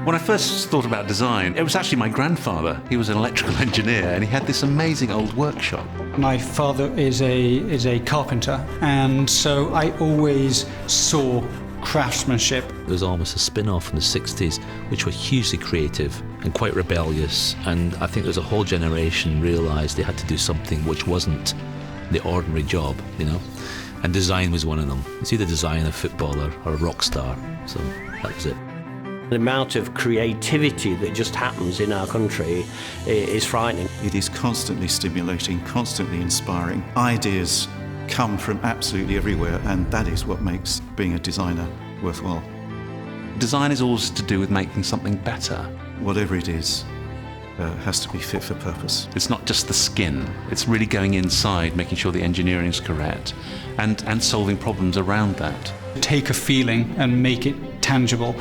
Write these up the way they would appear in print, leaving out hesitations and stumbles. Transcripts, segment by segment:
When I first thought about design, it was actually my grandfather. He was an electrical engineer and he had this amazing old workshop. My father is a carpenter, and so I always saw craftsmanship. There was almost a spin-off from the 60s, which were hugely creative and quite rebellious, and I think there's a whole generation realised they had to do something which wasn't the ordinary job, you know? And design was one of them. It's either design a footballer or a rock star, so that was it. The amount of creativity that just happens in our country is frightening. It is constantly stimulating, constantly inspiring. Ideas come from absolutely everywhere, and that is what makes being a designer worthwhile. Design is always to do with making something better. Whatever it is, has to be fit for purpose. It's not just the skin, it's really going inside, making sure the engineering is correct, and solving problems around that. Take a feeling and make it tangible.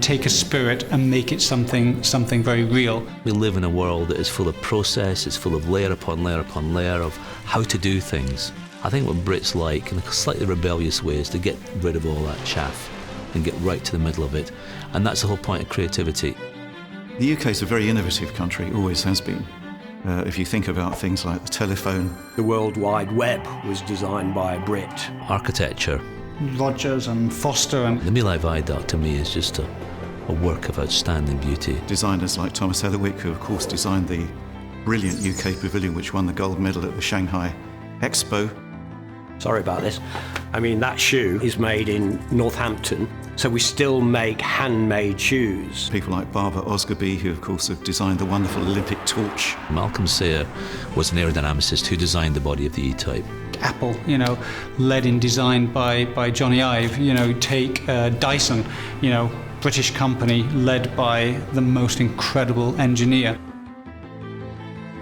Take a spirit and make it something very real. We live in a world that is full of process, it's full of layer upon layer upon layer of how to do things. I think what Brits like, in a slightly rebellious way, is to get rid of all that chaff and get right to the middle of it. And that's the whole point of creativity. The UK is a very innovative country, always has been. If you think about things like the telephone. The World Wide Web was designed by a Brit. Architecture. Rogers and Foster and... The Milai Viaduct to me is just a work of outstanding beauty. Designers like Thomas Heatherwick, who of course designed the brilliant UK pavilion which won the gold medal at the Shanghai Expo. Sorry about this. I mean, that shoe is made in Northampton, so we still make handmade shoes. People like Barbara Osgerby, who of course have designed the wonderful Olympic torch. Malcolm Sayer was an aerodynamicist who designed the body of the E-Type. Apple, led in design by Johnny Ive. Take Dyson, British company led by the most incredible engineer.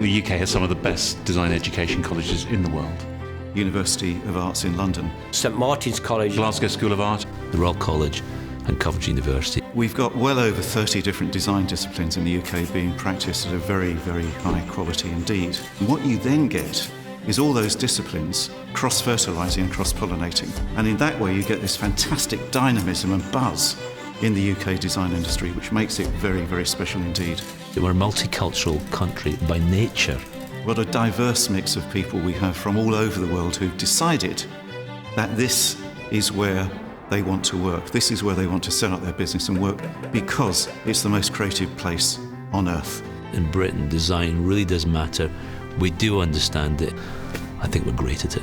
The UK has some of the best design education colleges in the world. University of Arts in London. St Martin's College. Glasgow School of Art. The Royal College and Coventry University. We've got well over 30 different design disciplines in the UK being practiced at a very, very high quality indeed. And what you then get is all those disciplines cross-fertilising and cross-pollinating. And in that way you get this fantastic dynamism and buzz in the UK design industry, which makes it very, very special indeed. We're a multicultural country by nature. What a diverse mix of people we have from all over the world who've decided that this is where they want to work. This is where they want to set up their business and work because it's the most creative place on earth. In Britain, design really does matter. We do understand it. I think we're great at it.